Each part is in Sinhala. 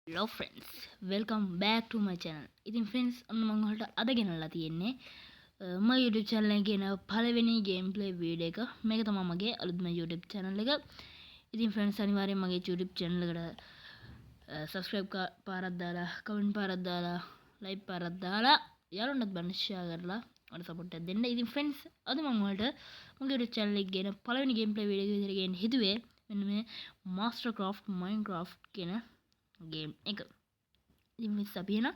Hello friends, welcome back to my channel. ඉතින් friends අන්න මම ඔයාලට අද ගෙනල්ලා තියෙන්නේ මගේ YouTube channel එකේ ගෙන පළවෙනි gameplay video එක. මේක තමයි මගේ අලුත්ම YouTube channel එක. ඉතින් friends අනිවාර්යෙන් මගේ YouTube channel එකට subscribe පාරක් දාලා, comment පාරක් දාලා, like පාරක් දාලා යාළුවන්ටත් බන්න share කරලා මට support එකක් දෙන්න. ඉතින් friends අද මම ඔයාලට මගේ YouTube channel එකේ ගෙන පළවෙනි gameplay video එක විදිහට ගෙන්න හිතුවේ මෙන්න මේ Mastercraft Minecraft කියන game එක. ඉතින් මිස් අපි එන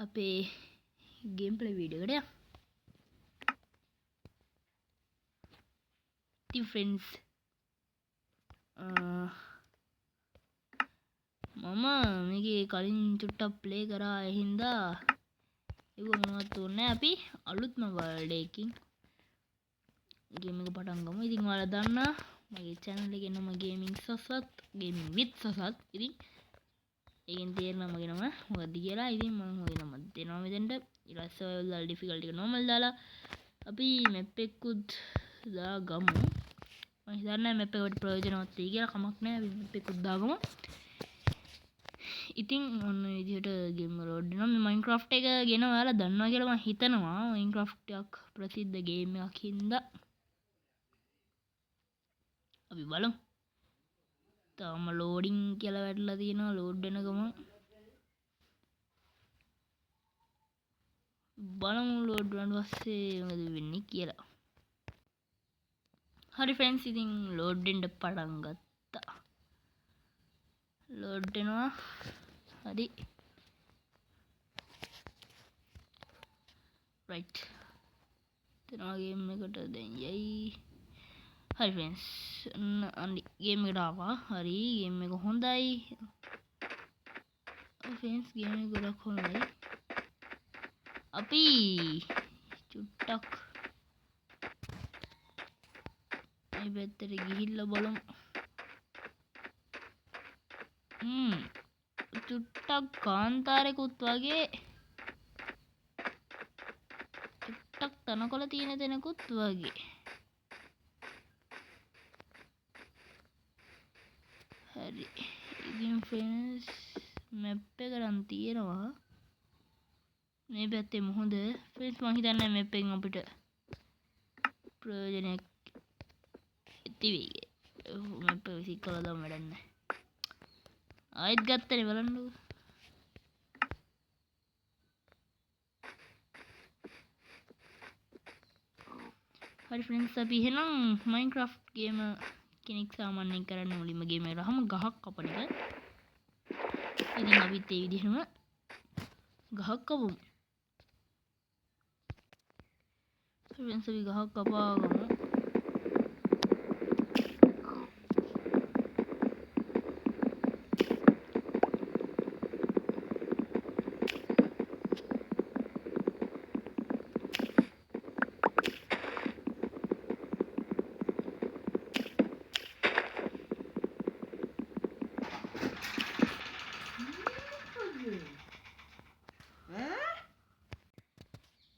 අපේ gameplay video එකට යමු. ඉතින් friends මම මේකේ කලින් චුට්ටක් play කරා ඒ හින්දා ඒක මොනවත් ඕනේ අපි අලුත්ම world එකකින් game එක පටන් ගමු. ඉතින් ඔයාලා දන්නා මගේ channel එකේ නම gaming සසත් gaming with සසත්. ඉතින් ඒකෙන් තේරෙනවා මගේ නම මොකක්ද කියලා. ඉතින් මම මගේ නම දෙනවා මෙතෙන්ට. ඊළඟ survival දාලා difficulty එක normal දාලා අපි map එකකුත් දාගමු. මම හිතන්නේ map එකට ප්‍රයෝජනවත් වෙයි කියලා. කමක් නැහැ අපි map එකකුත් දාගමු. ඉතින් ඔන්න විදිහට game load වෙනවා. මේ Minecraft එක ගැන ඔයාලා දන්නවා කියලා මම හිතනවා. Minecraft එකක් ප්‍රසිද්ධ game එකක් හින්දා අපි බලමු. තාම loading කියලා වැටලා තියෙනවා. load වෙන ගමන් බලමු load වුණාට පස්සේ මොකද වෙන්නේ කියලා. හරි friends ඉතින් load වෙන්න පටන් ගත්තා. load වෙනවා. හරි. right. තනවා game එකට දැන් යයි. හරි friends අන්න game එකට ආවා. හරි game එක හොඳයි. friends game එක ගොඩක් හොඳයි. අපි චුට්ටක් මේ පැත්තට ගිහිල්ලා බලමු. චුට්ටක් කාන්තාරෙකුත් වගේ චුට්ටක් තනකොළ තියෙන තැනකුත් වගේ. හරි. ඉතින් friends map එක නම් තියෙනවා. මේ පැත්තේ මොහොද friends මම හිතන්නේ map එකෙන් අපිට ප්‍රයෝජනයක් ඇති වෙයි. map එක විසික් කළා දාම වැඩක් නැහැ. ආයෙත් ගත්තනේ බලන්නකෝ. හරි friends අපි එහෙනම් Minecraft game කෙනෙක් සාමාන්‍යයෙන් කරන්නේ මුලින්ම game එකට ගහම ගහක් කපන එක. ඉතින් අපිත් ඒ විදිහම ගහක් කපමු. friends අපි ගහක් කපාගමු.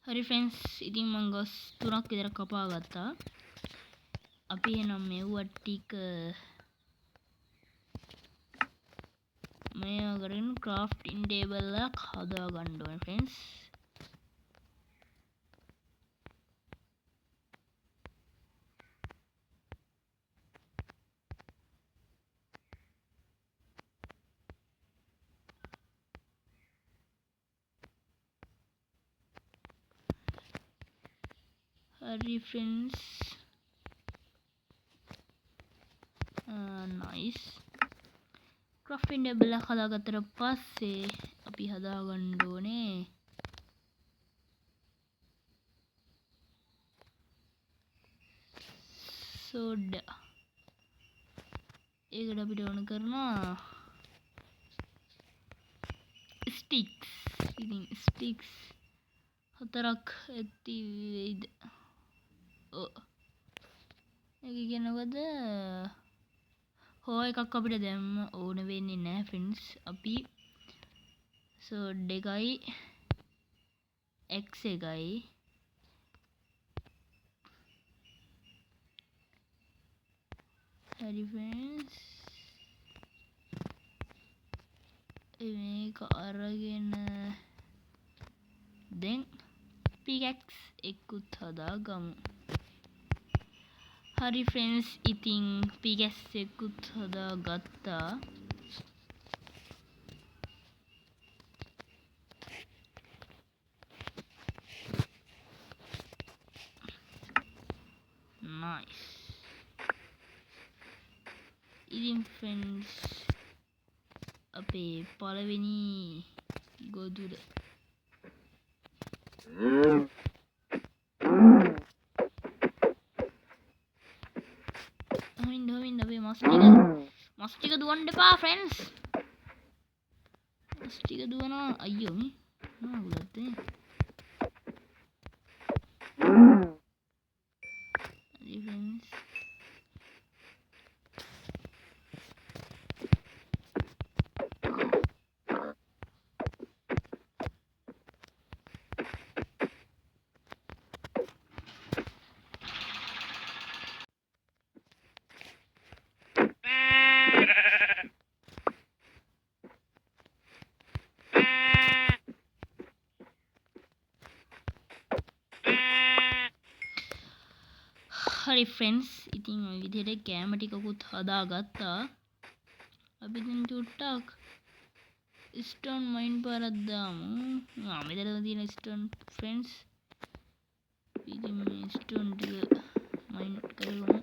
හරි friends ඉතින් මම ගස් 3ක් විතර කපා ගත්තා. අපි එනම් මෙව්වා ටික මේ කරගෙන crafting table එකක් හදා ගන්න ඕනේ friends. හරි friends nice. crafting table එක හදාගත්තට පස්සේ අපි හදා ගන්න ඕනේ සෝඩා. ඒකට අපිට ඕන කරනවා sticks. ඉතින් sticks 4ක් ඇති වෙයිද? ඔව්. ඒක කියනකොද හෝ එකක් අපිට දැම්ම ඕන වෙන්නේ නැහැ friends. අපි සෝඩ් එකයි x එකයි හරි friends මේක අරගෙන දැන් pickaxe එකකුත් හදාගමු. හරි ෆ්‍රෙන්ඩ්ස්, ඉතින් pickaxe එකකුත් හදාගත්තා. nice. ඉතින් ෆ්‍රෙන්ඩ්ස් අපේ පළවෙනි ගොදුර හොමින් අපේ මස් ටික දුවන්න එපා ෆ්‍රෙන්ඩ්ස්. මස් ටික දුවනවා. අයියෝ මේ මොනවද හරි ෆ්‍රෙන්ඩ්ස් හරි ෆ්‍රෙන්ඩ්ස්, ඉතින් ඔය විදිහට කෑම ටිකකුත් හදාගත්තා. අපි දැන් චුට්ටක් ස්ටෝන් මයින් පාරක් දාමු. මෙතන තියෙන ස්ටෝන් ෆ්‍රෙන්ඩ්ස්. ඉතින් මේ ස්ටෝන් ටික මයින් කරගමු.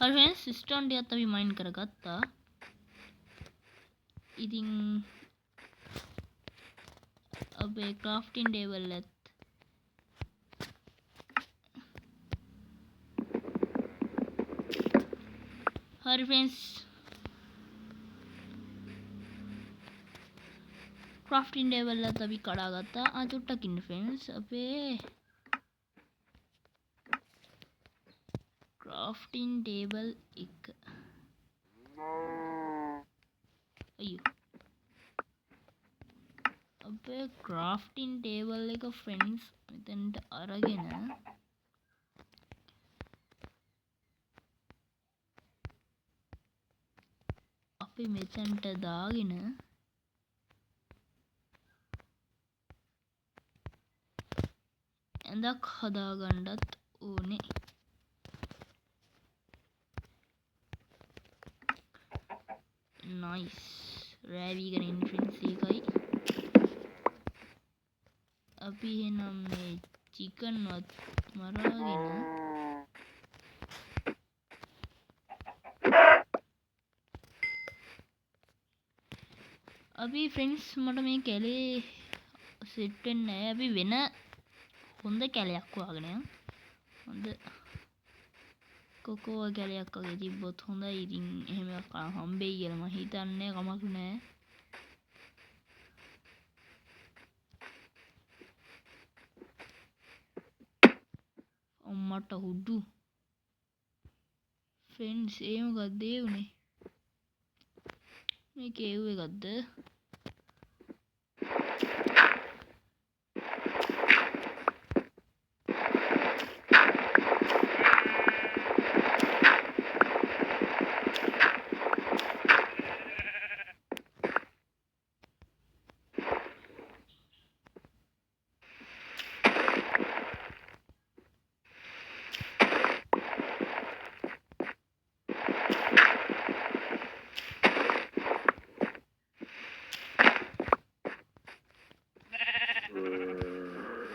හරි ෆ්‍රෙන්ඩ්ස්, ස්ටෝන් ටිකත් අපි මයින් කරගත්තා. ඉතින් අපේ ක්‍රාෆ්ටින් ටේබල් එකත් හරි ෆ්‍රෙන්ඩ්ස්, ක්‍රාෆ්ටින් ටේබල් එකත් අපි කඩාගත්තා. චුට්ටක් ඉන්න ෆ්‍රෙන්ඩ්ස්. අපේ ක්‍රාෆ්ටින් ටේබල් එක අයියෝ අපේ ක්‍රාෆ්ටින් ටේබල් එක ෆ්‍රෙන්ඩ්ස් මෙතනට අරගෙන අපි මෙතනට දාගෙන ඇඳක් හදාගන්නත් ඕනේ. nice. රෑවිගෙන ඉන්න ෆ්‍රෙන්ඩ්ස් ඒකයි. අපි එහෙනම් මේ චිකන් වත් මරාගෙන අපි ෆ්‍රෙන්ඩ්ස් මට මේ කැලේ සෙට් වෙන්නේ නැහැ. අපි වෙන හොඳ කැලයක් හොයාගෙන යමු. හොඳ කොකෝ කැලයක් වගේ තිබ්බොත් හොඳයි. ඉතින් එහෙම එකක් හම්බෙයි කියලා මම හිතන්නේ. කමක් නැහැ. අම්මට හුඩු ෆ්‍රෙන්ඩ්ස් ඒ මොකක්ද ඒ උනේ? මේ කේව් එකක්ද?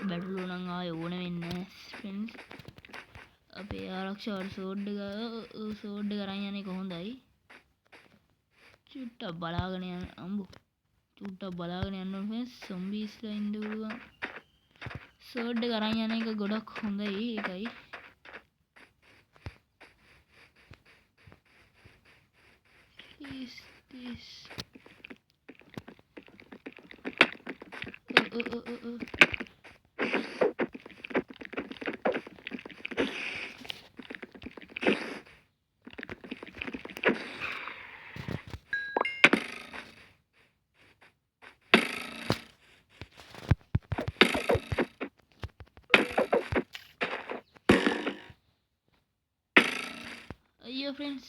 බැටළුව නම් ආයෙ ඕන වෙන්නේ නැහැ ෆ්‍රෙන්ඩ්ස්. අපේ ආරක්ෂාවට සෝඩ් එක අරන් යන්නේ කොහොඳයි. චුට්ටක් බලාගෙන යන්න අම්බෝ. චුට්ටක් බලාගෙන යන්න ඕන ෆ්‍රෙන්ඩ්ස්. සොම්බීස්ලා ඉන්න පුළුවන්. සෝඩ් එක අරන් යන එක ගොඩක් හොඳයි. ඒකයි this අයියෝ ෆ්‍රෙන්ඩ්ස්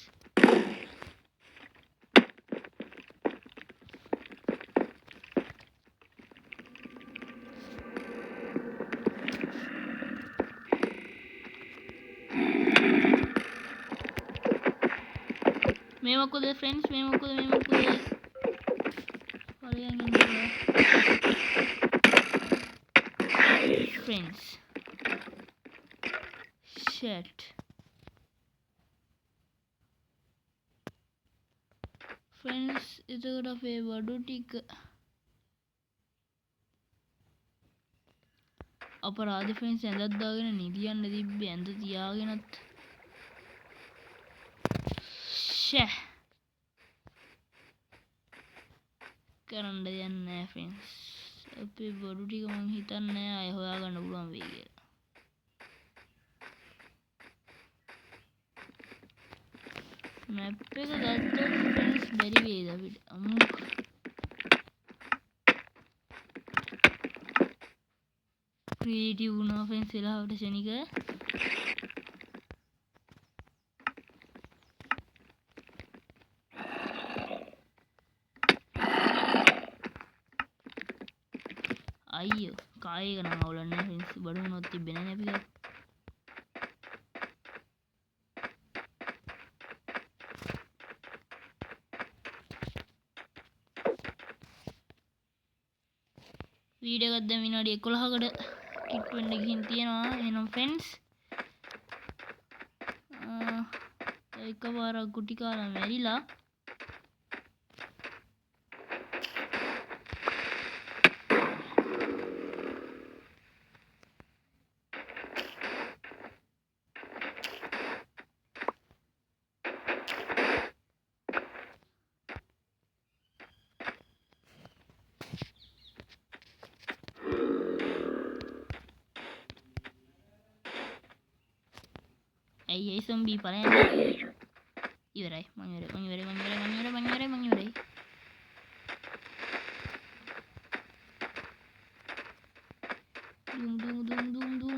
මේ මොකද ෆ්‍රෙන්ඩ්ස් මේ මොකද වලයන් ඉන්නවා ෆ්‍රෙන්ඩ්ස් shit ෆ්‍රෙන්ඩ්ස් එතකොට අපේ බඩු ටික අපරාධ ෆ්‍රෙන්ඩ්ස් ඇඳක් දාගෙන නිදියන්න තිබ්බේ ඇඳ තියාගෙනත් ෂේ කරන්න දෙයක් නැහැ ෆ්‍රෙන්ඩ්ස් අපේ බඩු ටික මං හිතන්නේ අය හොයාගන්න පුළුවන් වෙයි කියලා මැප් එක ගත්තොත් ෆ්‍රෙන්ඩ්ස් බැරි වේද අපිට අම්මෝ ක්‍රියේටිව් වුණා ෆ්‍රෙන්ඩ්ස් එලාවට ශනික අයියෝ කායක නම් අවුලක් නැහැ ෆ්‍රෙන්ඩ්ස් බඩු වුණොත් තිබ්බේ නැහැ අපි ගත්තා වීඩියෝ එකක් දැන් විනාඩි 11කට කිට් වෙන්න ගිහින් තියෙනවා එහෙනම් ෆ්‍රෙන්ඩ්ස් එකපාරක් ගුටි කාලා මැරිලා ඇයි සොම්බි පලයන් ඉවරයි මං ඉවරයි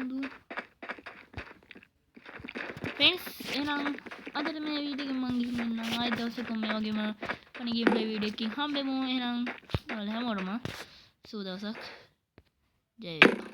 දුම් ෆ්‍රෙන්ඩ්ස් එහෙනම් අදට මේ වීඩියෝ එක මං ගිහින් ඉන්නම් ආයෙ දවසක මේ වගේම ෆනි ගේම් ප්ලේ වීඩියෝ එකකින් හම්බෙමු එහෙනම් ඔයාලා හැමෝටම සුබ දවසක් ජය වේවා